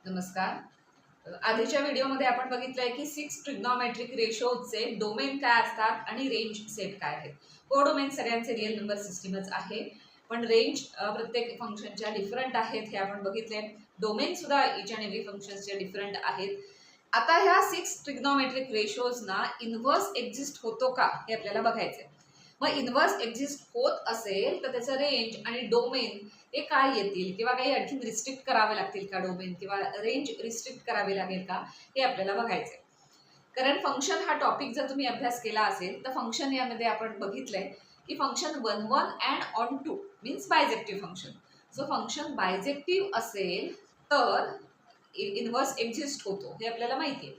नमस्कार. आधीच्या व्हिडिओमध्ये आपण बघितलंय की 6 ट्रिग्नोमेट्रिक रेशोचे डोमेन काय असतात आणि रेंज सेट काय आहेत. कोडोमेन सगळ्यांचे रिअल नंबर सिस्टीमच आहे, पण रेंज प्रत्येक फंक्शनच्या डिफरंट आहेत हे आपण बघितले. डोमेन सुद्धा इच अँड एव्हरी फंक्शन्सचे डिफरंट आहेत. आता ह्या 6 ट्रिग्नोमेट्रिक रेशोजना इन्व्हर्स एक्झिस्ट होतो का हे आपल्याला बघायचंय. मग इन्व्हर्स एक्झिस्ट होत असेल तर त्याचं रेंज आणि डोमेन हे काय येतील किंवा काही आणखी रिस्ट्रिक्ट करावे लागतील का, डोमेन किंवा रेंज रिस्ट्रिक्ट करावी लागेल का हे आपल्याला बघायचंय. कारण फंक्शन हा टॉपिक जर तुम्ही अभ्यास केला असेल तर फंक्शन यामध्ये आपण बघितलंय की function 1 1 and on 2 means bijective function. जो फंक्शन बायजेक्टिव्ह असेल तर इन्व्हर्स एक्झिस्ट होतो हे आपल्याला माहिती आहे.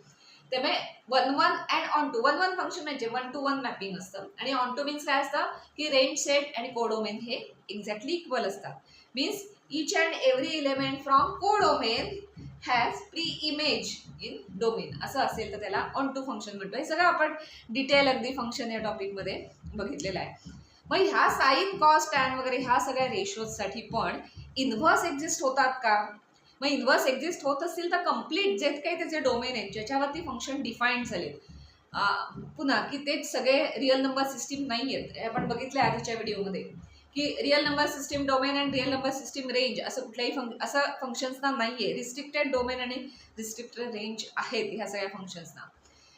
त्यामुळे 1 1 अँड ऑन 2 1 1 फंक्शन म्हणजे 1 to 1 मॅपिंग असतं आणि ऑन 2 मीन्स काय असतं की रेंज सेट आणि कोडोमेन हे एक्झॅक्टली इक्वल असतात. Means each and every element from codomain has pre-image in domain असं असेल तर त्याला ऑन टू फंक्शन म्हणतो. हे सगळं आपण डिटेल अगदी फंक्शन या टॉपिकमध्ये बघितलेलं आहे. मग ह्या साइन कॉस टॅन वगैरे ह्या सगळ्या रेशोजसाठी पण इन्व्हर्स एक्झिस्ट होतात का. मग इन्व्हर्स एक्झिस्ट होत असतील तर कम्प्लीट जे काही त्याचे डोमेन आहेत ज्याच्यावरती फंक्शन डिफाईन्ड झाले पुन्हा की ते सगळे रिअल नंबर सिस्टीम नाही आहेत. हे आपण बघितलं आधीच्या व्हिडिओमध्ये की real number system domain and real number system range असं कुठल्याही असं फंक्शन्सना नाही आहे. रिस्ट्रिक्टेड डोमेन आणि रिस्ट्रिक्टेड रेंज आहेत ह्या सगळ्या फंक्शन्सना.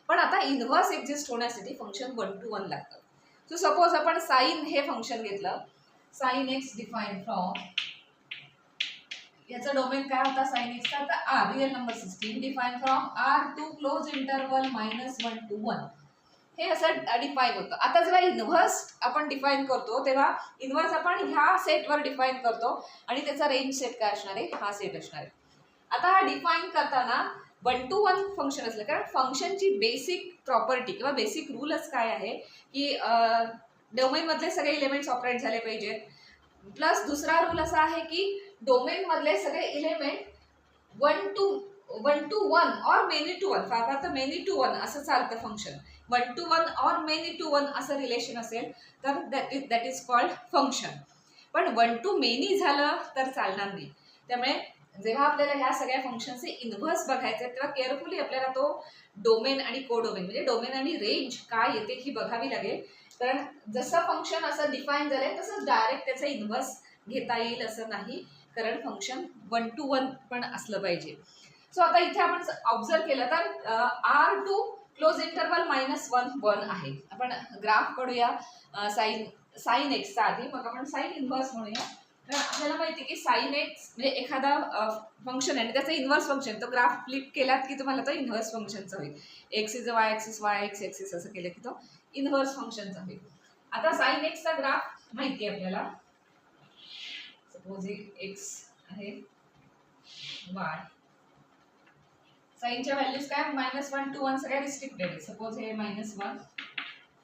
पण आता इन्व्हर्स एक्झिस्ट होण्यासाठी फंक्शन 1 to 1 लागतं. सो सपोज आपण साइन हे फंक्शन घेतलं, साइन एक्स डिफाईन फ्रॉम, याचा डोमेन काय होता साइन एक्सचा, तर R real number system define from R to close interval -1 to 1 हे असं डिफाईन होतं. आता जेव्हा इन्व्हर्स आपण डिफाईन करतो तेव्हा इन्व्हर्स आपण ह्या सेटवर डिफाईन करतो आणि त्याचा रेंज सेट काय असणार आहे, हा सेट असणार आहे. आता हा डिफाईन करताना 1 to 1 फंक्शन असलं कारण फंक्शनची बेसिक प्रॉपर्टी किंवा बेसिक रूलच काय आहे की डोमेनमधले सगळे इलेमेंट्स ऑपरेट झाले पाहिजेत. प्लस दुसरा रूल असा आहे की डोमेनमधले सगळे इलेमेंट 1 to 1 और मेनी टू 1 फार तर मेनी टू 1 असं चालतं फंक्शन. 1 to 1 और मेनी टू 1 असं रिलेशन असेल तर दॅट इज कॉल्ड फंक्शन. पण 1 to मेनी झालं तर चालणार नाही. त्यामुळे जेव्हा आपल्याला ह्या सगळ्या फंक्शनचे इन्व्हर्स बघायचे तेव्हा केअरफुली आपल्याला तो डोमेन आणि कोडोमेन म्हणजे डोमेन आणि रेंज काय येते ही बघावी लागेल. कारण जसं फंक्शन असं डिफाईन झालंय तसंच डायरेक्ट त्याचा इन्व्हर्स घेता येईल असं नाही, कारण फंक्शन 1 to 1 पण असलं पाहिजे. सो आता इथे आपण ऑब्झर्व केलं तर आर टू क्लोज इंटरवल -1 1 आहे. आपण ग्राफ काढूया साइन एक्सचा आधी, मग आपण साइन इन्व्हर्स म्हणूया. तर आपल्याला माहिती की साइन एक्स म्हणजे एखादा फंक्शन आहे आणि त्याचं इन्व्हर्स फंक्शन, तो ग्राफ फ्लिप केलात की तुम्हाला तो इन्व्हर्स फंक्शनचा होईल. X is Y axis Y x axis असं केलं की तो इन्व्हर्स फंक्शनचा होईल. आता साइन एक्सचा ग्राफ माहिती आहे आपल्याला. सपोज एक्स आहे वाय, साइनच्या व्हॅल्यूज काय -1 to 1 सगळ्या रिस्ट्रिक्टेड आहे. सपोज हे -1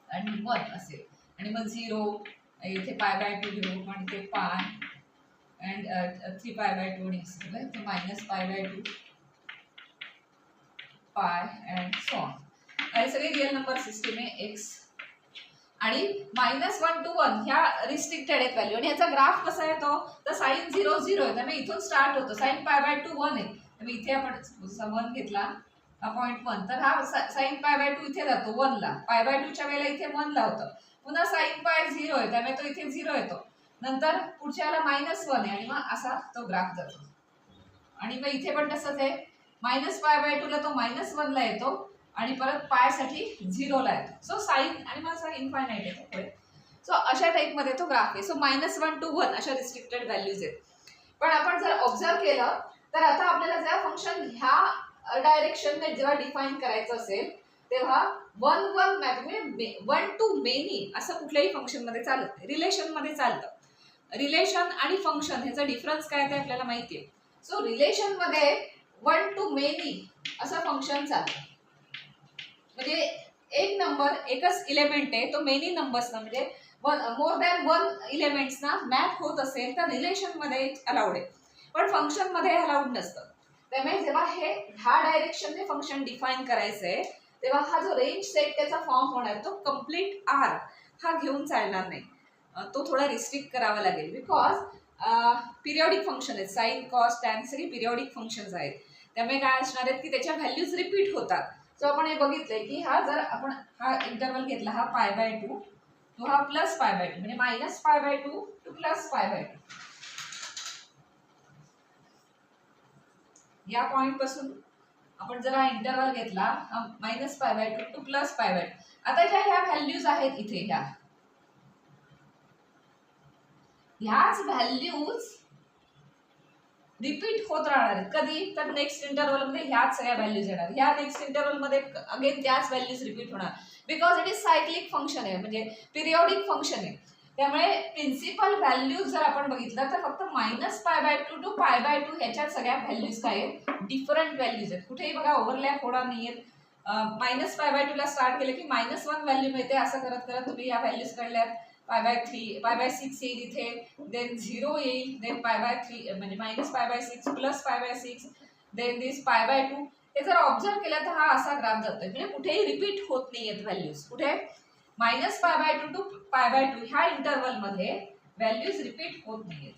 आणि 1 असेल आणि मग 0 इथे π/2 घेऊ आणि ते पाय अँड 3π/2 आणि असं इथे -π/2 पाय अँड सो ऑन. हे सगळे रिअल नंबर सिस्टीम आहे एक्स आणि -1 to 1 ह्या रिस्ट्रिक्टेड आहेत व्हॅल्यू. आणि याचा ग्राफ कसा येतो तर साइन 0 0 आहे त्यामुळे इथून स्टार्ट होतो. साइन π/2 1 आहे त्यामुळे इथे आपण 1 घेतला हा पॉईंट 1 तर हा साइन π/2 इथे जातो 1 ला. π/2च्या वेळेला इथे 1 ला होतं. पुन्हा साइन पाय 0 आहे त्यामुळे तो इथे 0 येतो. नंतर पुढच्याला -1 आहे आणि मग असा तो ग्राफ जातो. आणि मग इथे पण तसंच आहे, -π/2 ला तो -1 ला येतो आणि परत पायसाठी 0 ला येतो. सो साइन आणि मग असा इन्फायनाईट येतो पुढे. सो अशा टाईपमध्ये तो ग्राफ आहे. सो -1 to 1 अशा रिस्ट्रिक्टेड व्हॅल्यूज आहेत. पण आपण जर ऑब्झर्व केलं तर आता आपल्याला जेव्हा फंक्शन ह्या डायरेक्शनने जेव्हा डिफाईन करायचं असेल तेव्हा 1 1 म्हणजे 1 to मेनी असं कुठल्याही फंक्शनमध्ये चालत नाही, रिलेशनमध्ये चालतं. रिलेशन आणि फंक्शन ह्याचा डिफरन्स काय ते आपल्याला माहिती आहे. सो रिलेशनमध्ये 1 to मेनी असं फंक्शन चालतं. म्हणजे एक नंबर एकच इलेमेंट आहे तो मेनी नंबर्सना म्हणजे मोर दॅन 1 इलेमेंट्सना मॅप होत असेल तर रिलेशनमध्ये अलाउड आहे, पण फंक्शनमध्ये अलाउड नसतं. त्यामुळे जेव्हा ह्या डायरेक्शनने फंक्शन डिफाईन करायचं आहे तेव्हा हा जो रेंज सेट त्याचा फॉर्म होणार तो कम्प्लीट आर हा घेऊन चालणार नाही. तो थोडा रिस्ट्रिक्ट करावा लागेल बिकॉज पिरियॉडिक फंक्शन आहेत. साइन कॉस टॅन सगळी पिरियॉडिक फंक्शन्स आहेत त्यामुळे काय असणार आहेत की त्याच्या व्हॅल्यूज रिपीट होतात. सो आपण हे बघितलंय की हा जर आपण हा इंटरवल घेतला हा π/2 तो हा +π/2 म्हणजे -π/2 टू +π/2 या पॉइंट पासून आपण जर हा इंटरवल घेतला -π/2 टू +π/2 आता ज्या ह्या व्हॅल्यूज आहेत इथे ह्याच व्हॅल्यूज रिपीट होत राहणार आहेत. कधी तर नेक्स्ट इंटरवल मध्ये ह्याच सगळ्या व्हॅल्यूज येणार. ह्या नेक्स्ट इंटरवल मध्ये अगेन त्याच व्हॅल्यूज रिपीट होणार because it is cyclic function आहे म्हणजे पिरियॉडिक फंक्शन आहे. त्यामुळे प्रिन्सिपल व्हॅल्यूज जर आपण बघितलं तर फक्त -π/2 टू π/2 ह्याच्यात सगळ्या व्हॅल्यूज काय आहेत डिफरंट व्हॅल्यूज आहेत. कुठेही बघा ओव्हरलॅप होणार नाहीयेत. -π/2 ला स्टार्ट केलं की -1 व्हॅल्यू मिळते. असं करत करत तुम्ही या व्हॅल्यूज काढल्यात π/3 π/6 येईल इथे देन 0 येईल देन π/3 म्हणजे -π/6 +π/6 देन दिस π/2 हे जर ऑब्झर्व केलं तर हा असा ग्राफ जातोय म्हणजे कुठेही रिपीट होत नाहीयेत व्हॅल्यूज. कुठे -π/2 टू π/2 ह्या इंटरवल मध्ये व्हॅल्यूज रिपीट होत नाहीयेत.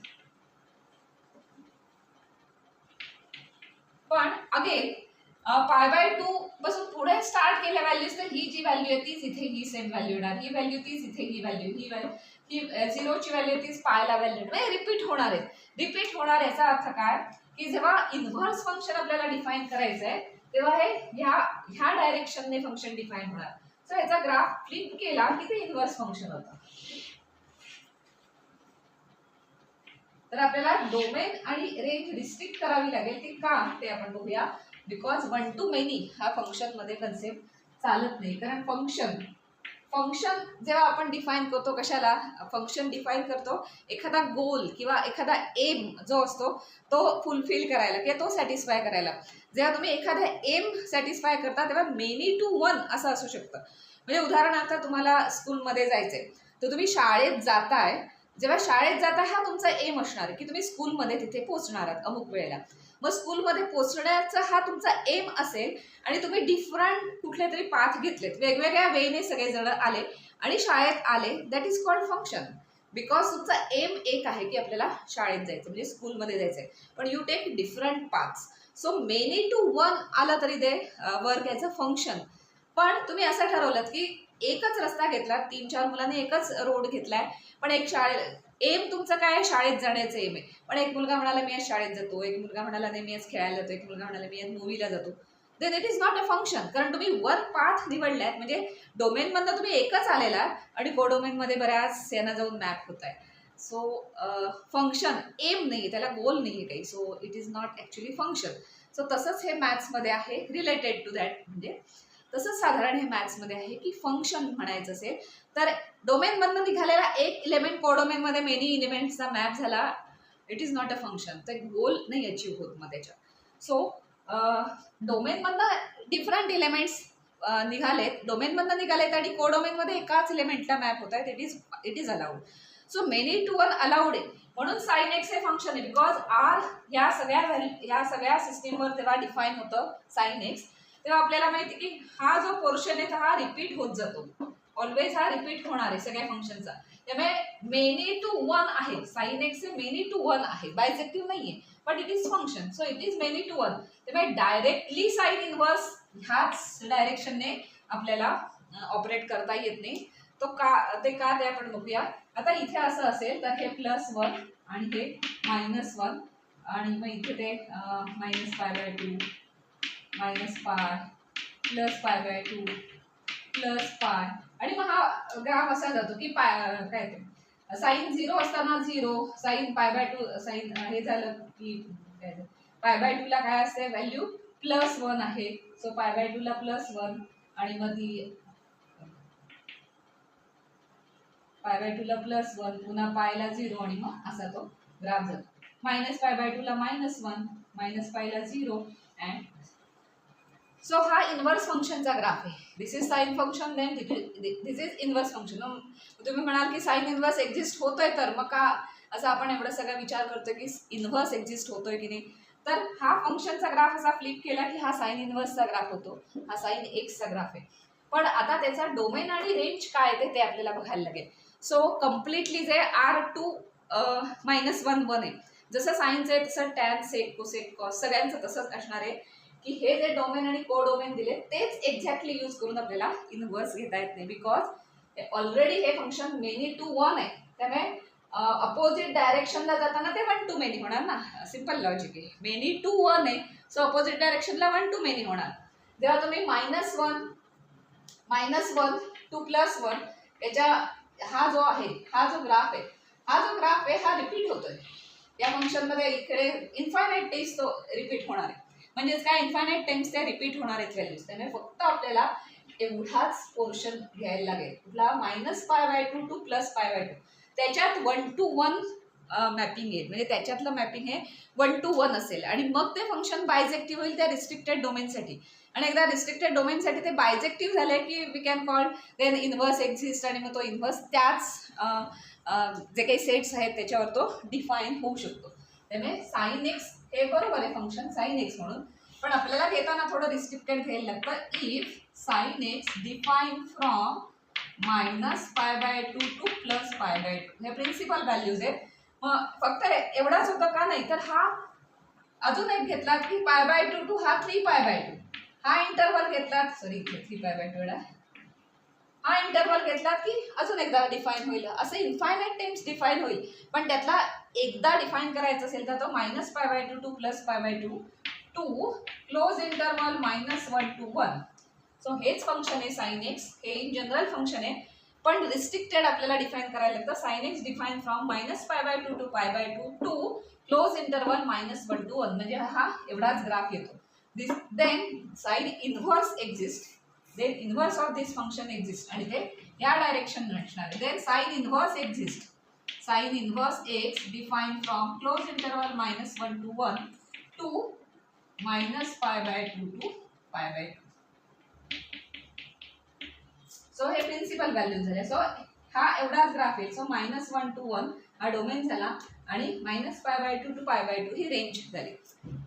पण अगेन π/2 पासून पुढे स्टार्ट केल्या व्हॅल्यूज तर ही जी व्हॅल्यू आहे तीच इथे ही सेम व्हॅल्यू येणार. ही व्हॅल्यू तीच इथे ही व्हॅल्यू ही 0 ची व्हॅल्यू तीच पायला व्हॅल्यू म्हणजे रिपीट होणार आहे. रिपीट होणार याचा अर्थ काय की जेव्हा इन्व्हर्स फंक्शन आपल्याला डिफाइन करायचं आहे तेव्हा हे ह्या डायरेक्शनने फंक्शन डिफाइन होणार. सो याचा ग्राफ फ्लिप केला की ते इन्व्हर्स फंक्शन होतं. तर आपल्याला डोमेन आणि रेंज रिस्ट्रिक्ट करावी लागेल ती का ते आपण बघूया. बिकॉज 1 टू मेनी हा फंक्शन मध्ये कन्सेप्ट चालत नाही. कारण फंक्शन जेव्हा आपण डिफाइन करतो कशाला फंक्शन डिफाइन करतो एखादा गोल किंवा एखादा एम जो असतो तो फुलफिल करायला किंवा तो सॅटिस्फाय करायला. जेव्हा तुम्ही एखादा एम सॅटिस्फाय करता तेव्हा मेनी टू वन असं असू शकतं. म्हणजे उदाहरणार्थ तुम्हाला स्कूलमध्ये जायचंय तर तुम्ही शाळेत जाताय. जेव्हा शाळेत जाता हा तुमचा एम असणार आहे की तुम्ही स्कूलमध्ये तिथे पोहोचणार आहात अमुक वेळेला. मग स्कूलमध्ये पोहोचण्याचा हा तुमचा एम असेल आणि तुम्ही डिफरंट कुठले तरी पाथ घेतलेत वेगवेगळ्या वेने सगळेजण आले आणि शाळेत आले that is called function. Because तुमचा एम एक आहे की आपल्याला शाळेत जायचं म्हणजे स्कूलमध्ये जायचंय पण you take different paths. So many to one आलं तरी ते वर्क ॲज अ फंक्शन. पण तुम्ही असं ठरवलं की एकच रस्ता घेतला 3-4 मुलांनी एकच रोड घेतलाय पण एक एम तुमचं काय शाळेत जाण्याचं एम आहे. पण एक मुलगा म्हणाला मी आज शाळेत जातो एक मुलगा म्हणाला नाही मी आज खेळायला जातो एक मुलगा म्हणाला मी आज मूवीला जातो. Then it is not a function कारण तुम्ही वन पाथ निवडल्यात म्हणजे डोमेनमधनं तुम्ही एकच आलेला आणि कोडोमेनमध्ये बऱ्याच यांना जाऊन मॅप होत आहे. सो फंक्शन एम नाही त्याला गोल नाही काही. So it is not actually function. So तसंच हे मॅथ्समध्ये आहे रिलेटेड टू दॅट म्हणजे तसंच साधारण हे मॅथ्समध्ये आहे की फंक्शन म्हणायचं असेल तर डोमेनमधनं निघालेला एक इलेमेंट कोडोमेनमध्ये मेनी इलेमेंट्सचा मॅप झाला it is not a function. तर गोल नाही अचीव्ह होत मग त्याच्या. सो डोमेनमधनं डिफरंट इलेमेंट्स डोमेनमधनं निघालेत आणि कोडोमेनमध्ये एकाच इलेमेंटला मॅप होत आहेत it is allowed. So many to one allowed आहे म्हणून साइन एक्स हे फंक्शन आहे. बिकॉज आर या सगळ्या सिस्टीमवर जेव्हा डिफाईन होतं साइन एक्स तेव्हा आपल्याला माहिती की हा जो पोर्शन आहे हा रिपीट होत जातो. ऑलवेज हा रिपीट होणार आहे सगळ्या फंक्शनचा. त्यामुळे मेनी टू वन आहे साइन एक्स हे मेनी टू वन आहे बायजेक्टिव्ह नाहीये but it is function. So it is many to one. त्यामुळे डायरेक्टली साइन इनवर्स ह्याच डायरेक्शनने आपल्याला ऑपरेट करता येत नाही. ते आपण बघूया. आता इथे असं असेल तर हे +1 आणि हे -1 आणि मग इथे ते -π/2 -π +π +π आणि मग हा ग्राफ असा जातो की काय ते साइन 0 असताना 0 साइन π/2 साइन हे झालं की π/2 ला काय असते व्हॅल्यू +1 आहे. सो π/2 ला +1 आणि मग ती π/2 ला +1 पुन्हा π ला 0 आणि मग असा तो ग्राफ जातो. -π/2 ला -1 -π ला 0 अँड सो हा इन्व्हर्स फंक्शनचा ग्राफ आहे. This is sine function then this is inverse function. तुम्ही म्हणाल की साइन इन्व्हर्स एक्झिस्ट होतोय तर मग का असं आपण एवढा सगळा विचार करतोय की इन्व्हर्स एक्झिस्ट होतोय की नाही. तर हा फंक्शनचा ग्राफ असा फ्लिप केला की हा साइन इन्व्हर्सचा ग्राफ होतो. हा साइन एक्सचा ग्राफ आहे. पण आता त्याचा डोमेन आणि रेंज काय ते आपल्याला बघायला लागेल. सो कम्प्लिटली जे R2 -1 1 आहे जसं साईनचं आहे तसं टॅन, सेक, कोसेक, कॉस सगळ्यांचं तसंच असणार आहे की हे जे डोमेन आणि कोडोमेन दिले तेच एक्झॅक्टली यूज करून आपल्याला इनव्हर्स घेता येत नाही, बिकॉज ऑलरेडी हे फंक्शन मेनी टू वन आहे. त्यामुळे अपोजिट डायरेक्शनला जाताना ते वन टू मेनी होणार ना. सिंपल लॉजिक आहे. मेनी टू वन आहे, सो अपोजिट डायरेक्शनला वन टू मेनी होणार. जेव्हा तुम्ही -1 टू +1 याच्या हा जो ग्राफ आहे हा रिपीट होतोय या फंक्शनमध्ये. इकडे इन्फायनाईट टाइम्स तो रिपीट होणार आहे. म्हणजेच काय, इन्फायनाईट टाइम्स त्या रिपीट होणार आहेत व्हॅल्यूज. त्यामुळे फक्त आपल्याला एवढाच पोर्शन घ्यायला लागेल. कुठला -π/2 टू +π/2. त्याच्यात 1 to 1 मॅपिंग येईल. म्हणजे त्याच्यातलं मॅपिंग हे 1 to 1 असेल आणि मग ते फंक्शन बायजेक्टिव्ह होईल त्या रिस्ट्रिक्टेड डोमेनसाठी. आणि एकदा रिस्ट्रिक्टेड डोमेनसाठी ते बायजेक्टिव्ह झाले की we can call then inverse exist. आणि मग तो इनव्हर्स त्याच जे काही सेट्स आहेत त्याच्यावर तो डिफाईन होऊ शकतो. त्यामुळे sin x हे बरोबर आहे फंक्शन sin x म्हणून, पण आपल्याला घेताना थोडं रिस्ट्रिक्टेड घ्यायला लागतं. If sin x define from -π/2 to +π/2 हे प्रिन्सिपल व्हॅल्यूज आहेत. मग फक्त एवढाच होतं का, नाही तर हा अजून एक घेतला की π/2 टू हा 3π/2 हा इंटरवल घेतला, सॉरी 3π/2 हा इंटरवल घेतला की अजून एकदा डिफाईन होईल. असं इन्फायनाईट टाइम्स डिफाईन होईल. पण त्यातला एकदा डिफाईन करायचं असेल तर तो -π/2 to +π/2 to close interval -1 to 1. So हेच फंक्शन आहे sin x. हे इन जनरल फंक्शन आहे, पण रिस्ट्रिक्टेड आपल्याला डिफाईन करायला लागतं. sin x define from -π/2 to π/2 to close interval -1 to 1. म्हणजे हा एवढाच ग्राफ येतो. Then sine inverse exist. Then inverse of this function exist आणि ते या डायरेक्शन असणार आहे. Then sine inverse exist. Sine inverse x define from close interval -1 to 1 to -π/2 to π/2. So हे प्रिन्सिपल व्हॅल्यू झाले. सो हा एवढाच ग्राफ आहे. सो -1 to 1 हा डोमेन झाला आणि -π/2 टू π/2 ही रेंज झाली.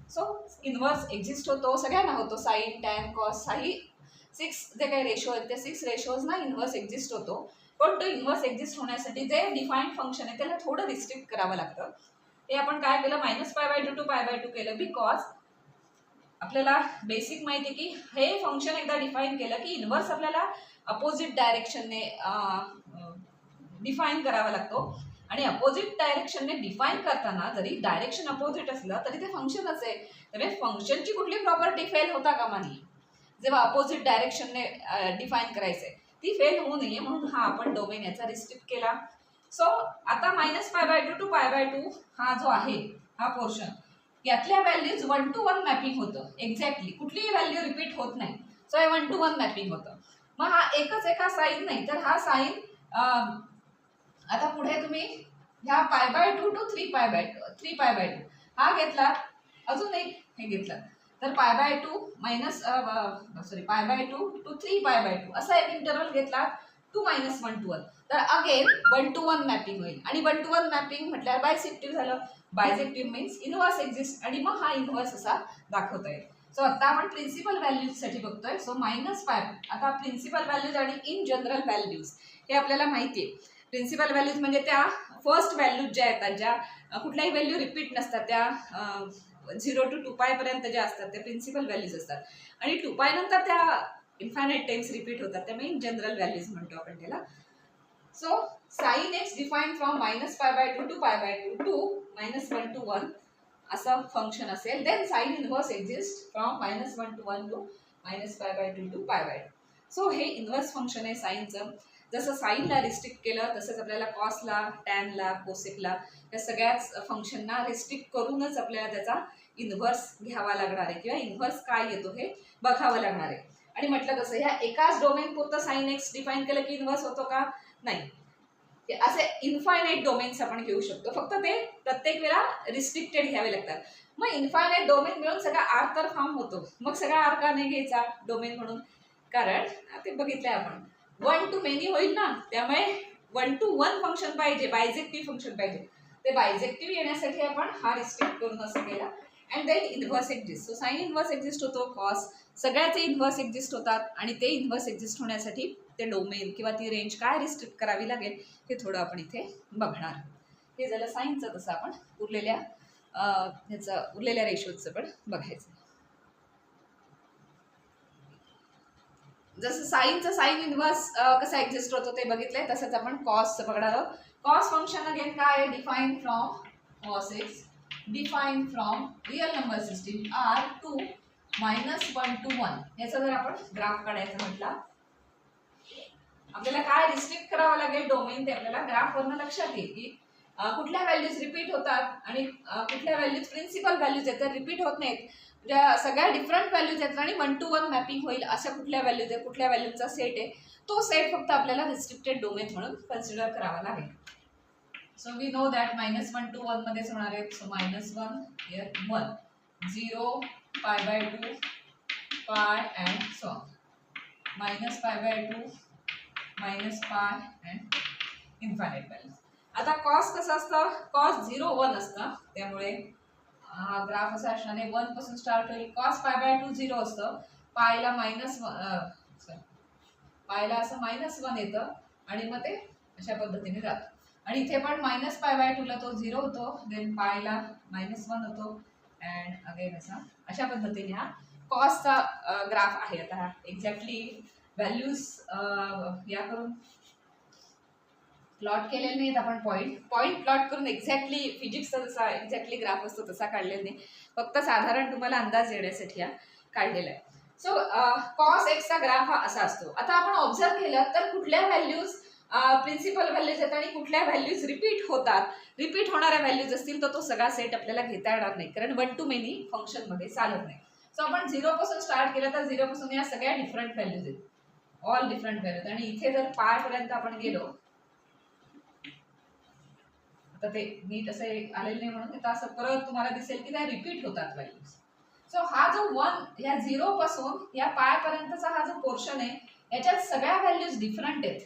सो इनव्हर्स एक्झिस्ट होतो, सगळ्यांना होतो. साइन, टॅन, कॉस ही 6 जे काही रेशो आहेत त्या 6 रेशोजना इनव्हर्स एक्झिस्ट होतो. पण तो इनव्हर्स एक्झिस्ट होण्यासाठी जे डिफाईन्ड फंक्शन आहे त्याला थोडं रिस्ट्रिक्ट करावं लागतं. ते आपण काय केलं, -π/2 टू π/2 केलं, बिकॉज आपल्याला बेसिक माहिती आहे की हे फंक्शन एकदा डिफाईन केलं की इनव्हर्स आपल्याला अपोजिट डायरेक्शनने डिफाईन करावा लागतो. आणि अपोजिट डायरेक्शनने डिफाईन करताना जरी डायरेक्शन अपोजिट असलं तरी ते फंक्शनच आहे. त्यामुळे फंक्शनची कुठली प्रॉपर्टी फेल होता कामा नये. जेव्हा अपोजिट डायरेक्शनने डिफाईन करायचं आहे ती फेल होऊ नये म्हणून हा आपण डोमेन याचा रिस्ट्रिक्ट केला. सो आता -π/2 टू π/2 हा जो आहे हा पोर्शन, यातल्या व्हॅल्यूज 1 to 1 मॅपिंग होतं. एक्झॅक्टली कुठलीही व्हॅल्यू रिपीट होत नाही. सो हे 1 to 1 मॅपिंग होतं. मग हा एकच एका साईन नाही तर हा साईन आता पुढे तुम्ही ह्या π/2 टू 3π/2 हा घेतला, अजून एक हे घेतला तर π/2 टू 3π/2 असा एक इंटरवल घेतला टू -1 to 1 तर अगेन 1 to 1 मॅपिंग होईल. आणि 1 to 1 मॅपिंग म्हटल्यावर बायसेक्टिव्ह झालं. बायसेक्टिव्ह मीन्स इनव्हर्स एक्झिस्ट आणि मग हा इनव्हर्स असा दाखवता येईल. सो आता आपण प्रिन्सिपल व्हॅल्यूजसाठी बघतोय. सो -π आता प्रिन्सिपल व्हॅल्यूज आणि इन जनरल व्हॅल्यूज हे आपल्याला माहिती आहे. प्रिन्सिपल व्हॅल्यूज म्हणजे त्या फर्स्ट व्हॅल्यूज ज्या येतात, ज्या कुठल्याही व्हॅल्यू रिपीट नसतात, त्या 0 to 2π पर्यंत ज्या असतात त्या प्रिन्सिपल व्हॅल्यूज असतात. आणि 2π नंतर त्या इन्फायनाईट टाइम्स रिपीट होतात, त्यामुळे इन जनरल व्हॅल्यूज म्हणतो आपण त्याला. So sin x define from -π/2 to π/2 to -1 to 1 असं फंक्शन असेल. Then sine inverse exist from -1 to 1 to -π/2 to π/2. So हे इनव्हर्स फंक्शन आहे साईनचं. जसं साईनला रिस्ट्रिक्ट केलं तसंच आपल्याला कॉसला, टॅनला, कोसेकला या सगळ्याच फंक्शनना रिस्ट्रिक्ट करूनच आपल्याला त्याचा इनव्हर्स घ्यावा लागणार आहे किंवा इनव्हर्स काय येतो हे बघावं लागणार आहे. आणि म्हटलं तसं ह्या एकाच डोमेन पुरतं साइन एक्स डिफाईन केलं की इनव्हर्स होतो का, नाही. असे इन्फायनाईट डोमेन्स आपण घेऊ शकतो, फक्त ते प्रत्येक वेळा रिस्ट्रिक्टेड घ्यावे लागतात. मग इन्फायनाईट डोमेन मिळून सगळा आर तर फॉर्म होतो. मग सगळा आर का नाही घ्यायचा डोमेन म्हणून, कारण ते बघितलंय आपण 1 to many होईल ना. त्यामुळे 1 to 1 फंक्शन पाहिजे, बायजेक्टिव्ह फंक्शन पाहिजे. ते बायजेक्टिव्ह येण्यासाठी आपण हा रिस्ट्रिक्ट करून असं केला. And then inverse exist. So sine inverse exist होतो, कॉस सगळ्याचे इनव्हर्स एक्झिस्ट होतात. आणि ते इनव्हर्स एक्झिस्ट होण्यासाठी ते डोमेन किंवा ती रेंज काय रिस्ट्रिक्ट करावी लागेल हे थोडं आपण इथे बघणार. हे झालं साईनचं. तसं आपण उरलेल्या ह्याचं उरलेल्या रेशोजचं पण बघायचं. जसं साईनचं साईन इन्व्हर्स कसा एक्झिस्ट होतो ते बघितलंय, तसंच आपण कॉसचं बघणार आहोत. कॉस फंक्शन अगेन काय आहे, define from cos x define from real number system R to -1 to 1. याचा जर आपण ग्राफ काढायचा म्हटला, आपल्याला काय रिस्ट्रिक्ट करावं लागेल डोमेन, ते आपल्याला ग्राफवरनं लक्षात येईल की कुठल्या व्हॅल्यूज रिपीट होतात आणि कुठल्या व्हॅल्यूज प्रिन्सिपल व्हॅल्यूज आहेत त्या रिपीट होत नाहीत, ज्या सगळ्या डिफरंट व्हॅल्यूज आहेत आणि 1 to 1 मॅपिंग होईल अशा कुठल्या व्हॅल्यूज आहेत, कुठल्या व्हॅल्यूजचा सेट आहे, तो सेट फक्त आपल्याला रिस्ट्रिक्टेड डोमेन म्हणून कन्सिडर करावा लागेल. So we know that -1 to 1 मध्येच होणार आहेत. So -1 here 1 0 π/2 π and so on. -π/2 -π and infinite values. आता कॉस कसं असतं, कॉस 0 1 असतं, त्यामुळे हा ग्राफ असा असणार आहे 1 पासून स्टार्ट होईल. कॉस π/2 0 असतं, पायला पायला असं -1 येतं आणि मग ते अशा पद्धतीने जातं. आणि इथे पण -π/2 ला तो 0 होतो, देन पायला -1 होतो अँड अगेन अशा पद्धतीने हा कॉसचा ग्राफ आहे. आता एक्झॅक्टली व्हॅल्यूज या करून प्लॉट केलेले नाहीत आपण, पॉईंट प्लॉट करून एक्झॅक्टली फिजिक्सचा जसा एक्झॅक्टली ग्राफ असतो तसा काढलेला नाही, फक्त साधारण तुम्हाला अंदाज येण्यासाठी हा काढलेला आहे. सो कॉस एक्सचा ग्राफ हा असा असतो. आता आपण ऑब्झर्व केलं तर कुठल्या व्हॅल्यूज प्रिन्सिपल व्हॅल्यूज आहेत आणि कुठल्या व्हॅल्यूज रिपीट होतात, रिपीट होणाऱ्या व्हॅल्यूज असतील तर तो सगळा सेट आपल्याला घेता येणार नाही, कारण 1 to many फंक्शनमध्ये चालत नाही. सो आपण 0 पासून स्टार्ट केलं तर 0 पासून या सगळ्या डिफरंट व्हॅल्यूज आहेत, ऑल डिफरंट व्हॅल्यूज. आणि इथे जर पर्यंत आपण गेलो, आता ते नीट असं आलेलं नाही म्हणून तिथं असं परत तुम्हाला दिसेल की त्या रिपीट होतात व्हॅल्यूज. सो हा जो 1 या 0 पासून या पर्यंतचा हा जो पोर्शन आहे, याच्यात सगळ्या व्हॅल्यूज डिफरंट आहेत.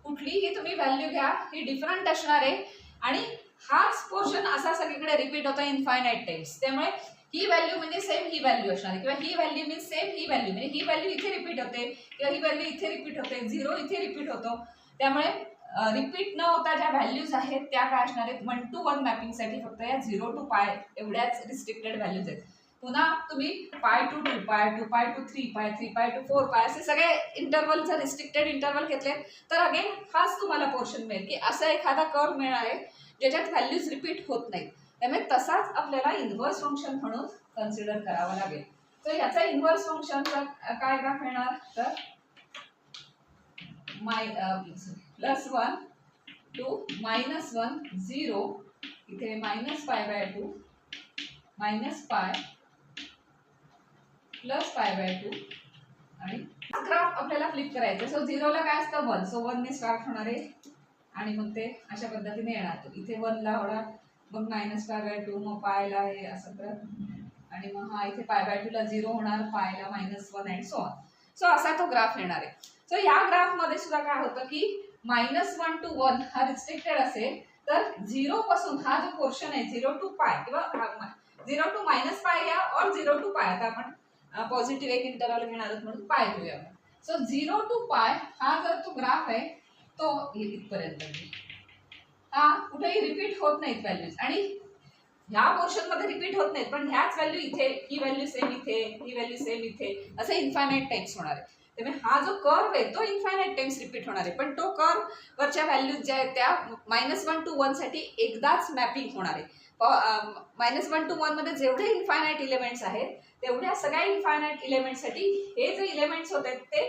कुठलीही तुम्ही व्हॅल्यू घ्या, ही डिफरंट असणार आहे आणि हाच पोर्शन असा सगळीकडे रिपीट होतो इनफायनाईट टाइम्स. त्यामुळे ही व्हॅल्यू म्हणजे सेम ही व्हॅल्यू असणार आहे, किंवा ही व्हॅल्यू मीन्स सेम ही व्हॅल्यू, म्हणजे ही व्हॅल्यू इथे रिपीट होते किंवा ही व्हॅल्यू इथे रिपीट होते, 0 इथे रिपीट होतो. त्यामुळे रिपीट न होता ज्या व्हॅल्यूज आहेत त्या काय असणार आहेत, 1 to 1 मॅपिंगसाठी फक्त या 0 to π एवढ्याच रिस्ट्रिक्टेड व्हॅल्यूज आहेत. पुन्हा तुम्ही π to 2 π to 3 π 3 π to 4 π असे सगळे इंटरवलचा रिस्ट्रिक्टेड इंटरवल घेतले तर अगेन हाच तुम्हाला पोर्शन मिळेल की असा एखादा कर्व मिळणार आहे ज्याच्यात व्हॅल्यूज रिपीट होत नाहीत. त्यामुळे तसाच आपल्याला इन्व्हर्स फंक्शन म्हणून कन्सिडर करावा लागेल. तर याचा इन्व्हर्स फंक्शनचा काय ग्राफ येणार, तर +1 to -1 0 इथे -π/2 -π +π/2 आणि ग्राफ आपल्याला फ्लिप करायचं. सो 0 ला काय असतं 1, सो 1 ने स्टार्ट होणार आहे आणि मग ते अशा पद्धतीने येणार. इथे 1 ला होणार, मग -π/2, मग पायला हे असं करत आणि मग हा इथे π/2 ला 0 होणार, पायला -1 अँड सो ऑन. सो असा तो ग्राफ येणार आहे. सो या ग्राफ मध्ये सुद्धा काय होतं की -1 to 1 हा रिस्ट्रिक्टेड असेल तर 0 पासून हा जो पोर्शन आहे 0 to π किंवा 0 to -π या और 0 to π, आता आपण पॉझिटिव्ह एक इंटरवल घेणार आहोत म्हणून पाय घेऊया. सो 0 to π हा जर तो ग्राफ आहे तो इथपर्यंत हा कुठेही रिपीट होत नाहीत व्हॅल्यूज, आणि ह्या पोर्शन मध्ये रिपीट होत नाहीत, पण ह्याच व्हॅल्यू इथे, ही व्हॅल्यू सेम इथे, ही व्हॅल्यू सेम इथे, असे इन्फायनाईट टाइम्स होणार आहे. त्यामुळे हा जो कर्व आहे तो इन्फायनाईट टाइम्स रिपीट होणार आहे, पण तो कर्व वरच्या व्हॅल्यूज ज्या आहेत त्या -1 to 1 साठी एकदाच मॅपिंग होणार आहे. -1 to 1 मध्ये जेवढे इन्फायनाईट इलेमेंट्स आहेत तेवढ्या सगळ्या इन्फायनाईट इलेमेंट्ससाठी हे जे इलेमेंट्स होत आहेत ते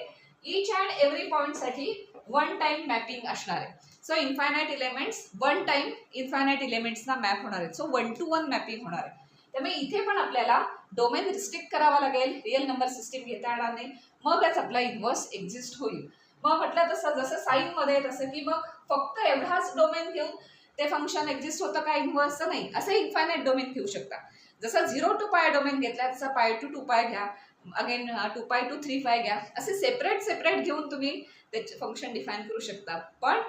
ईच अँड एव्हरी पॉईंटसाठी 1 टाइम मॅपिंग असणार आहे. So infinite elements 1 time infinite इलेमेंट्सना मॅप होणार आहेत. सो 1 to 1 मॅपिंग होणार आहे. त्यामुळे इथे पण आपल्याला डोमेन रिस्ट्रिक्ट करावा लागेल, रिअल नंबर सिस्टीम घेता येणार नाही, मगच आपला इन्व्हर्स एक्झिस्ट होईल. मग म्हटलं तसं जसं साईन मध्ये तसं की मग फक्त एवढाच डोमेन घेऊन ते फंक्शन एक्झिस्ट होतं का इन्व्हर्सचं नाही, असं इन्फायनाईट डोमेन घेऊ शकता. जसं 0 to π डोमेन घेतला तसं π to 2π घ्या, अगेन 2π to 3π घ्या, असे सेपरेट घेऊन तुम्ही त्याचे फंक्शन डिफाईन करू शकता. पण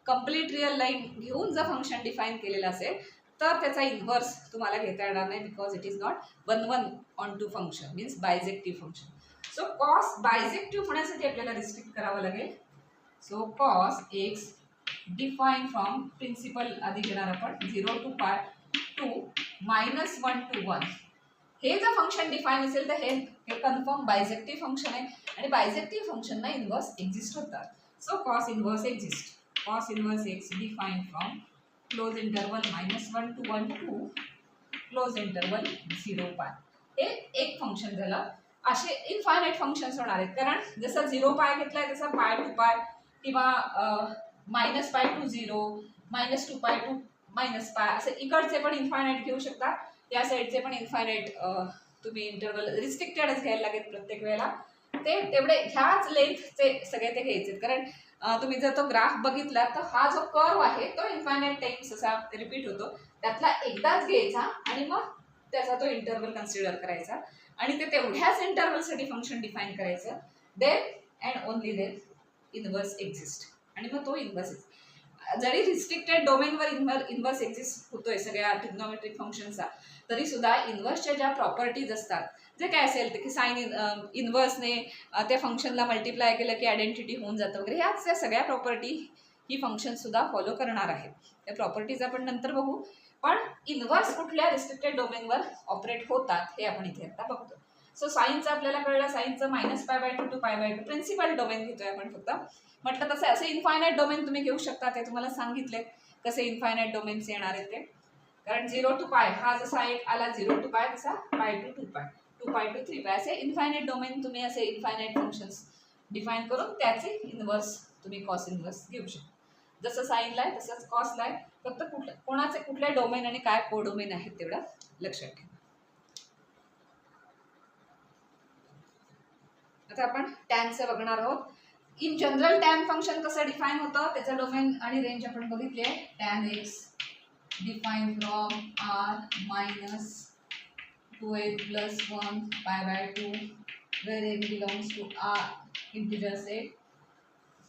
कंप्लीट रिअल लाईन घेऊन जर फंक्शन डिफाईन केलेलं असेल तर त्याचा इन्व्हर्स तुम्हाला घेता येणार नाही, because it is not 1 on 2 function, means bijective function. So cos bijective होण्यासाठी आपल्याला रिस्ट्रिक्ट करावं लागेल. So cos x define from principal आधी घेणार आपण 0 to π 2 -1 to 1 हे जर फंक्शन डिफाईन असेल तर हे कन्फर्म बायजेक्टिव्ह फंक्शन आहे आणि बायजेक्टिव्ह फंक्शनना इन्व्हर्स एक्झिस्ट होतात. So cos inverse exist. Cos inverse x define from close interval -1 to 1 to close interval 0 pi. हे एक फंक्शन झालं. असे इन्फायनाईट फंक्शन्स होणार आहेत कारण जसं 0 पाय घेतलाय तसं पाय टू पाय किंवा -पाय टू 0 -2 पाय टू -पाय असे इकडचे पण इन्फायनाईट घेऊ शकता. या साईडचे पण इन्फायनाईट तुम्ही इंटरवल रिस्ट्रिक्टेडच घ्यायला लागेल प्रत्येक वेळेला. ते तेवढे ह्याच लेंथचे सगळे ते घ्यायचे कारण तुम्ही जर तो ग्राफ बघितला तर हा जो कर्व आहे तो इन्फायनाईट टाइम्स असा रिपीट होतो. त्यातला एकदाच घ्यायचा आणि मग त्याचा तो इंटरवल कन्सिडर करायचा आणि ते तेवढ्याच इंटरवलसाठी फंक्शन डिफाईन करायचं. Then and only then inverse exist आणि मग तो इन्व्हर्स जरी रिस्ट्रिक्टेड डोमेनवर इन्व्हर्स एक्झिस्ट होतोय सगळ्या ट्रिग्नोमेट्रिक फंक्शनचा तरी सुद्धा इन्व्हर्सच्या ज्या प्रॉपर्टीज असतात जे काय असेल ते की साइन इन्व्हर्सने त्या फंक्शनला मल्टिप्लाय केलं की आयडेंटिटी होऊन जातं वगैरे ह्याच त्या सगळ्या प्रॉपर्टी ही फंक्शन सुद्धा फॉलो करणार आहेत. त्या प्रॉपर्टीज आपण नंतर बघू. पण इन्व्हर्स कुठल्या रिस्ट्रिक्टेड डोमेनवर ऑपरेट होतात हे आपण इथे आता बघतो. सो साईनचं आपल्याला कळलं. साईनचं -π/2 to π/2 प्रिन्सिपल डोमेन घेतोय आपण फक्त. म्हटलं तसं असे इन्फायनाईट डोमेन तुम्ही घेऊ शकता. ते तुम्हाला सांगितले कसे इन्फायनाईट डोमेन्स येणार आहेत ते. कारण 0 to π हा जसा एक आला 0 to π तसा π to 2π 2π to 3π असे इन्फायनाईट डोमेन तुम्ही असे इन्फायनाईट फंक्शन्स डिफाईन करून त्याचे इन्व्हर्स तुम्ही कॉस इन्व्हर्स घेऊ शकता. जसं साईनला आहे तसंच कॉसला आहे. फक्त कोणाचे कुठले डोमेन आणि काय को डोमेन आहेत तेवढं लक्षात ठेवा. आता आपण टॅनचं बघणार आहोत. इन जनरल टॅन फंक्शन कसं डिफाईन होतं त्याचं डोमेन आणि रेंज आपण बघितली आहे. Tan x define from r -2a + 1 π/2 where n belongs to r integer set.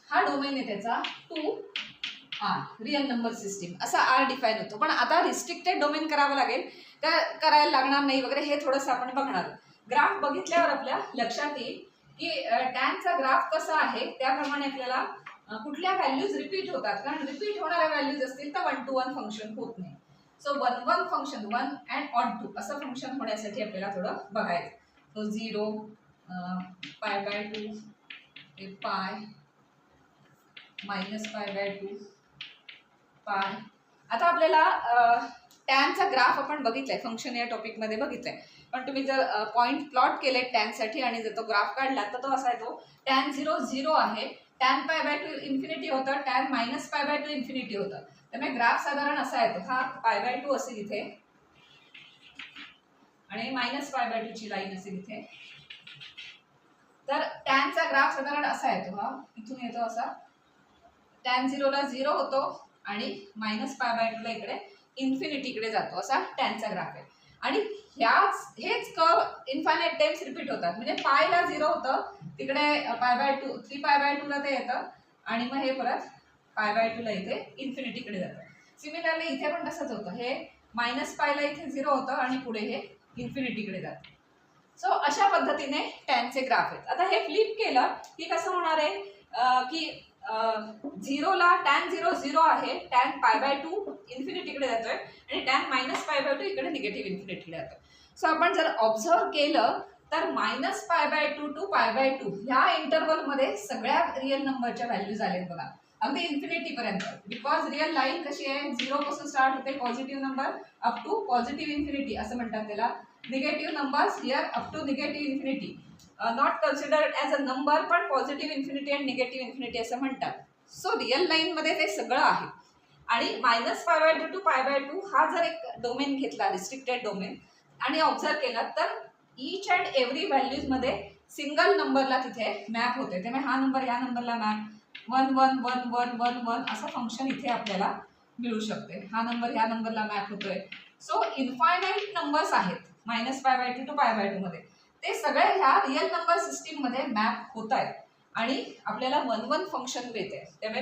हा डोमेन आहे त्याचा 2r रिअल नंबर सिस्टीम असा r डिफाईन होतो. पण आता रिस्ट्रिक्टेड डोमेन करावं लागेल तर करायला लागणार नाही वगैरे हे थोडंसं आपण बघणार. ग्राफ बघितल्यावर आपल्या लक्षात येईल की टॅनचा ग्राफ कसा आहे त्याप्रमाणे आपल्याला कुठल्या व्हॅल्यूज रिपीट होतात. कारण रिपीट होणाऱ्या व्हॅल्यूज असतील तर 1 to 1 फंक्शन होत नाही. सो 1 फंक्शन 1 अँड ऑन 2 असं फंक्शन होण्यासाठी आपल्याला थोडं बघायचं. सो 0 π/2 ते पाय -π/2 पाय. आता आपल्याला टॅनचा ग्राफ आपण बघितलाय फंक्शन या टॉपिकमध्ये बघितलाय. पण तुम्ही जर पॉईंट प्लॉट केले टॅनसाठी आणि जर तो ग्राफ काढला तर तो असा येतो. टॅन 0 0 आहे. टॅन π/2 इन्फिनिटी होतं. टॅन -π/2 इन्फिनिटी होतं. त्यामुळे ग्राफ साधारण असा येतो. हा π/2 असेल इथे आणि -π/2 ची लाईन असेल इथे. तर टॅनचा ग्राफ साधारण असा येतो. हा इथून येतो असा. टॅन 0 ला 0 होतो आणि -π/2 ला इकडे इन्फिनिटीकडे जातो असा टॅनचा ग्राफ आहे. आणि हेच कर्व इन्फायनाईट टाइम्स रिपीट होतात. म्हणजे पायला 0 होतं तिकडे π/2 3π/2 ला ते येतं आणि मग हे परत π/2 ला इथे इन्फिनिटीकडे जातं. सिमिलरली इथे पण तसंच होतं. हे -π ला इथे 0 होतं आणि पुढे हे इन्फिनिटीकडे जातं. सो अशा पद्धतीने टॅनचे ग्राफ आहेत. आता हे फ्लिप केलं की कसं होणार आहे की 0 ला टॅन 0 0 आहे. टॅन π/2 इन्फिनिटीकडे जातोय आणि टॅन -π/2 इकडे निगेटिव्ह इन्फिनिटीकडे जातोय. सो आपण जर ऑब्झर्व केलं तर -π/2 to π/2 ह्या इंटरवलमध्ये सगळ्या रिअल नंबरच्या व्हॅल्यूज आलेत बघा अगदी इन्फिनिटीपर्यंत. बिकॉज रिअल लाईन कशी आहे 0 पासून स्टार्ट होते positive number up to positive infinity असं म्हणतात त्याला. Negative numbers here up to negative infinity not considered as a number पण positive infinity and negative infinity असं म्हणतात. सो रिअल लाईनमध्ये ते सगळं आहे. आणि -π/2 to π/2 हा जर एक डोमेन घेतला रिस्ट्रिक्टेड डोमेन आणि ऑब्झर्व केला तर ईच अँड एव्हरी व्हॅल्यूजमध्ये सिंगल नंबरला तिथे मॅप होते. त्यामुळे हा नंबर ह्या नंबरला मॅप 1 1 1 1 1 1 असं फंक्शन इथे आपल्याला मिळू शकते. हा नंबर ह्या नंबरला मॅप होतोय. सो इन्फायनाईट नंबर्स आहेत -π/2 to π/2 मध्ये. ते सगळे ह्या रिअल नंबर सिस्टीममध्ये मॅप होत आहेत आणि आपल्याला 1 1 फंक्शन मिळते. त्यामुळे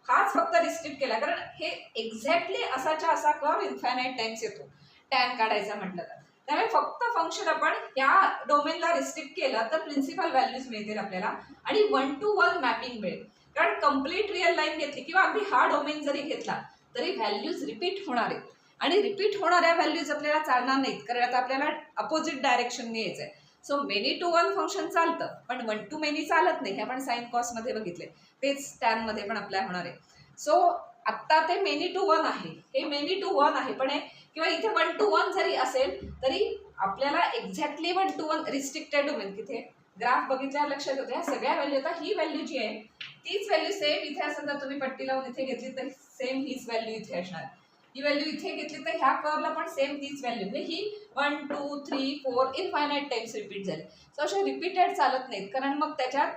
हाच फक्त रिस्ट्रिक्ट केला कारण हे एक्झॅक्टली असाच्या असा कर्व इन्फायनाईट टाइम्स येतो टॅन काढायचा म्हटलं तर. त्यामुळे फक्त फंक्शन आपण या डोमेनला रिस्ट्रिक्ट केलं तर प्रिन्सिपल व्हॅल्यूज मिळतील आपल्याला आणि 1 to 1 मॅपिंग मिळेल. कारण कम्प्लीट रिअल लाईन घेतली किंवा अगदी हा डोमेन जरी घेतला तरी व्हॅल्यूज रिपीट होणार आहेत. आणि रिपीट होणाऱ्या व्हॅल्यूज आपल्याला चालणार नाहीत, कारण आता आपल्याला अपोजिट डायरेक्शनने यायचं आहे. So many to one function चालतं, पण वन टू मेनी चालत नाही. हे आपण साइन कॉसमध्ये बघितले, तेच टॅनमध्ये पण अप्लाय होणार आहे. सो आत्ता ते मेनी टू वन आहे, हे मेनी टू वन आहे, पण किंवा इथे वन टू वन जरी असेल तरी आपल्याला exactly one two one restricted domain, तिथे ग्राफ बघितल्यावर लक्षात होते ह्या सगळ्या व्हॅल्यू, आता ही व्हॅल्यू जी आहे तीच व्हॅल्यू सेम इथे असेल तर तुम्ही पट्टी लावून इथे घेतली तर सेम हीच व्हॅल्यू इथे असणार. ही व्हॅल्यू इथे घेतली तर ह्या कर्वला पण सेम तीच व्हॅल्यू, म्हणजे ही 1 2 3 4 इनफायनाइट टाइम्स रिपीट झाली. सो असे रिपीटेड चालत नाहीत, कारण मग त्याच्यात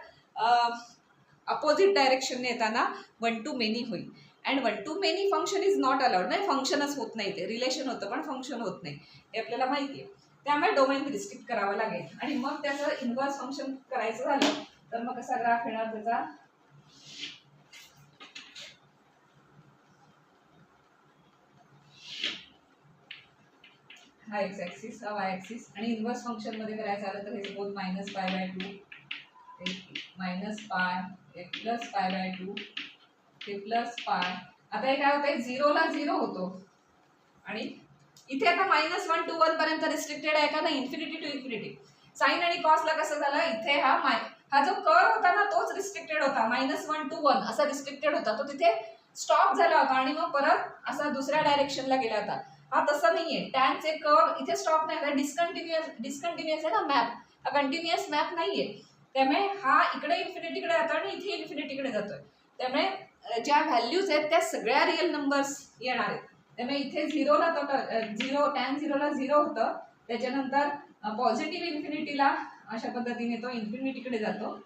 अपोजिट डायरेक्शनने येताना वन टू मेनी होईल. And one to many function is not allowed, म्हणजे फंक्शनच होत नाही, ते रिलेशन होतं पण फंक्शन होत नाही, हे आपल्याला माहिती आहे. त्यामुळे डोमेन रिस्ट्रिक्ट करावं लागेल. आणि मग त्याचं इन्व्हर्स फंक्शन करायचं झालं तर मग कसा ग्राफ येणार त्याचा, हा एक्स ॲक्सिस हा वाय ॲक्सिस, आणि इन्व्हर्स फंक्शन मध्ये करायचं आलं तर हे suppose minus pi by two, minus pi, एक प्लस पाय बाय टू, ते प्लस पाय. आता हे काय होतंय, 0 ला 0 होतो, आणि इथे आता -1 to 1 पर्यंत रिस्ट्रिक्टेड आहे का नाही, इन्फिनिटी टू इन्फिनिटी. साइन आणि कॉसला कसं झालं, इथे हा जो कर्व होता ना तोच रिस्ट्रिक्टेड होता, -1 to 1 असा रिस्ट्रिक्टेड होता, तो तिथे स्टॉप झाला होता आणि मग परत असा दुसऱ्या डायरेक्शनला गेला होता. हा तसा नाहीये, टॅनचे कर्व इथे स्टॉप नाही होता, डिस्कंटिन्युअस आहे ना मॅप, हा कंटिन्युअस मॅप नाहीये. त्यामुळे हा इकडे इन्फिनिटीकडे जातो आणि इथे इन्फिनिटीकडे जातोय. त्यामुळे ज्या व्हॅल्यूज आहेत त्या सगळ्या रिअल नंबर्स येणार आहेत. त्यामुळे इथे 0ला तो टॅन 0ला 0 होतं, त्याच्यानंतर पॉझिटिव्ह इन्फिनिटीला अशा पद्धतीने तो इन्फिनिटीकडे जातो,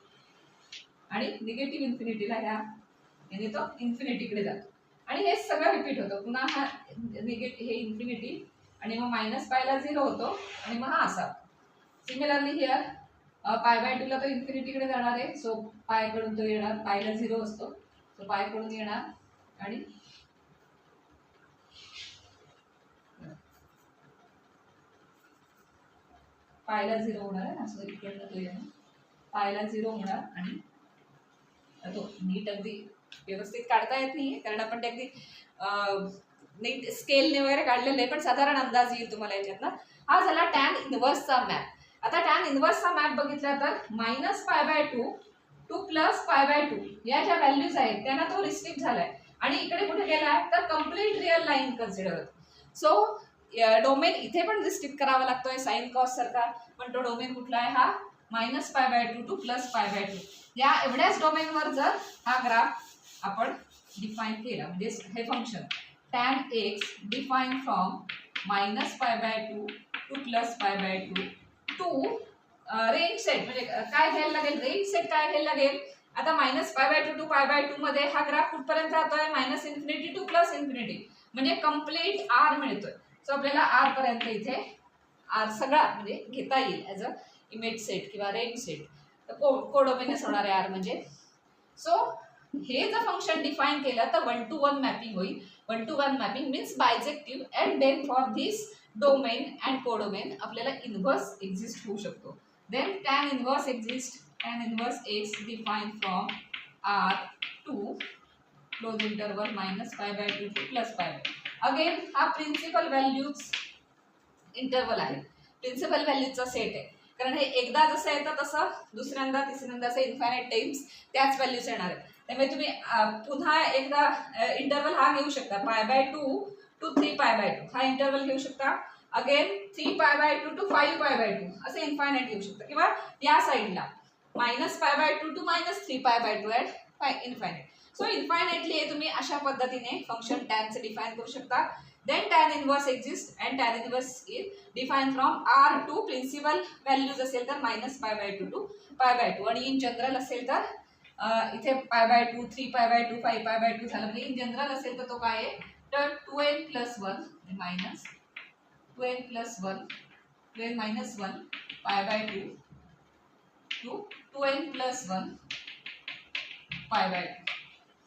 आणि निगेटिव्ह इन्फिनिटीला याने तो इन्फिनिटीकडे जातो, आणि हे सगळं रिपीट होतं. पुन्हा हा हे इन्फिनिटी, आणि मग मायनस पायला 0 होतो, आणि मग हा असा. सिमिलरली हिअर पाय बाय टूला तो इन्फिनिटीकडे जाणार आहे, सो पायकडून तो येणार, पायला 0 असतो, सो पायकडून येणार, आणि पायला 0 होणार आहे ना, सो इकडनं तो येणार, पायला 0 होणार, आणि तो नीट अगदी व्यवस्थित काढता येत नाही, कारण आपण ते अगदी नीट स्केलने वगैरे काढलेलं आहे, पण साधारण अंदाज येईल तुम्हाला याच्यातनं. हा झाला टॅन इन्व्हर्सचा मॅप. आता टॅन इन्व्हर्सचा मॅप बघितला तर -π/2 टू +π/2 या ज्या व्हॅल्यूज आहेत त्यांना तो रिस्ट्रिक्ट झालाय, आणि इकडे कुठे गेलाय तर कंप्लीट रिअल लाईन कन्सिडर होत. सो डोमेन इथे पण रिस्ट्रिक्ट करावा लागतोय साइन कॉस सारखा, पण तो डोमेन कुठला आहे, हा -π/2 टू +π/2 या एवढ्याच डोमेनवर जर हा ग्राफ आपण डिफाईन केला, म्हणजे हे function tan x define from -π/2 to +π/2 to range set, म्हणजे काय घ्यायला लागेल, रेंज सेट काय घ्यायला लागेल. आता -π/2 टू π/2 मध्ये हा ग्राफ कुठपर्यंत जातोय, -∞ टू +∞, म्हणजे कंप्लीट आर मिळतोय. सो आपल्याला आर पर्यंत इथे आर सगळा म्हणजे घेता येईल ॲज अ इमेज सेट किंवा रेंज सेट, कोडोमेनस होणार आहे आर म्हणजे. सो हे जर फंक्शन डिफाईन केलं तर 1 to 1 मॅपिंग होईल. 1 to 1 mapping means bijective, and then for this domain and codomain आपल्याला इन्व्हर्स एक्झिस्ट होऊ शकतो. Then tan inverse exist, tan inverse x define from R to close interval -π/2 to +π/2. Again हा principal values interval आहे, principal व्हॅल्यूजचा set आहे, कारण हे एकदा जसं येतं तसं दुसऱ्यांदा तिसऱ्यांदा असं इन्फायनाइट टाइम्स त्याच व्हॅल्यूज येणार आहेत. त्यामुळे तुम्ही पुन्हा एकदा इंटरवल हा घेऊ शकता, π/2 टू 3π/2 हा इंटरवल घेऊ शकता. अगेन 3π/2 टू 5π/2 असे इन्फायनाइट घेऊ शकता, किंवा या साईडला -π/2 to -3π/2 at infinite. So infinitely हे तुम्ही अशा पद्धतीने फंक्शन टॅनचे डिफाईन करू शकता. Then tan inverse exists, and tan inverse is defined from R to principal values असेल तर -π/2 टू π/2, आणि इन जनरल असेल तर इथे π/2 3π/2 5π/2 झालं, म्हणजे इन जनरल असेल तर तो काय आहे, तर 2n+1 minus 2n+1 2n-1 π/2 to 2n+1 π/2.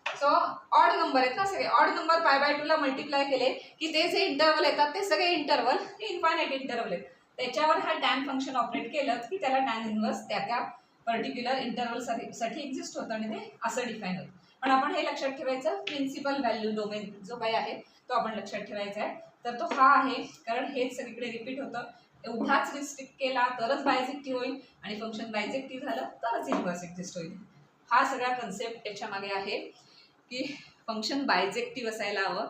So odd number आहेत ना सगळे, ऑड नंबर π/2 ला मल्टिप्लाय केले की ते जे इंटरवल येतात ते सगळे इंटरवल हे इन्फायनाइट इंटरवल आहेत, त्याच्यावर हा टॅन फंक्शन ऑपरेट केलं की त्याला टॅन इन्व्हर्स त्या पर्टिक्युलर इंटरवल साठी एक्झिस्ट होतं, आणि ते असं डिफाईन होतं. पण आपण हे लक्षात ठेवायचं, प्रिन्सिपल व्हॅल्यू डोमेन जो काही आहे तो आपण लक्षात ठेवायचा आहे. तर तो हा आहे, कारण हेच सगळीकडे रिपीट होतं. एवढाच रिस्ट्रिक्ट केला तरच बायजेक्टिव्ह होईल आणि फंक्शन बायजेक्टिव्ह झालं तरच इन्व्हर्स एक्झिस्ट होईल. हा सगळा कन्सेप्ट त्याच्यामागे आहे की फंक्शन बायजेक्टिव्ह असायला हवं.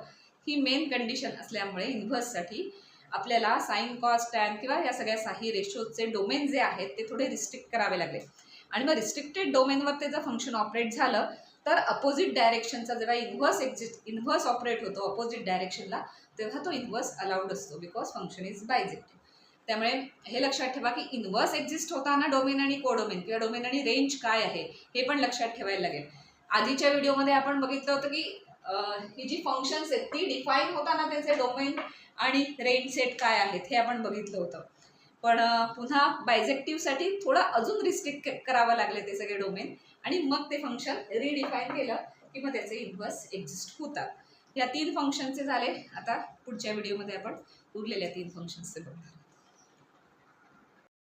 ही मेन कंडिशन असल्यामुळे इन्व्हर्ससाठी आपल्याला साइन कॉस टॅन किंवा या सगळ्या साही रेशोचे डोमेन जे आहेत ते थोडे रिस्ट्रिक्ट करावे लागले. आणि मग रिस्ट्रिक्टेड डोमेनवर ते जर फंक्शन ऑपरेट झालं तर अपोजिट डायरेक्शनचा जेव्हा इन्व्हर्स ऑपरेट होतो अपोजिट डायरेक्शनला, तेव्हा तो इन्व्हर्स अलाउड असतो बिकॉज फंक्शन इज बायजेक्टिव्ह. त्यामुळे हे लक्षात ठेवा की इन्व्हर्स एक्झिस्ट होताना डोमेन आणि कोडोमेन किंवा डोमेन आणि रेंज काय आहे हे पण लक्षात ठेवायला लागेल. आधीच्या व्हिडिओमध्ये आपण बघितलं होतं की ही जी फंक्शन्स आहेत ती डिफाईन होताना त्याचे डोमेन आणि रेंज सेट काय आहेत हे आपण बघितलं होतं. पण पुन्हा बायजेक्टिव्हसाठी थोडं अजून रिस्ट्रिक्ट करावं लागले ते सगळे डोमेन आणि मग ते फंक्शन रिडिफाईन केलं की मग त्याचे इन्व्हर्स एक्झिस्ट होतात. या 3 फंक्शनचे झाले. आता पुढच्या व्हिडिओमध्ये आपण उरलेल्या 3 फंक्शन्सचे बघू.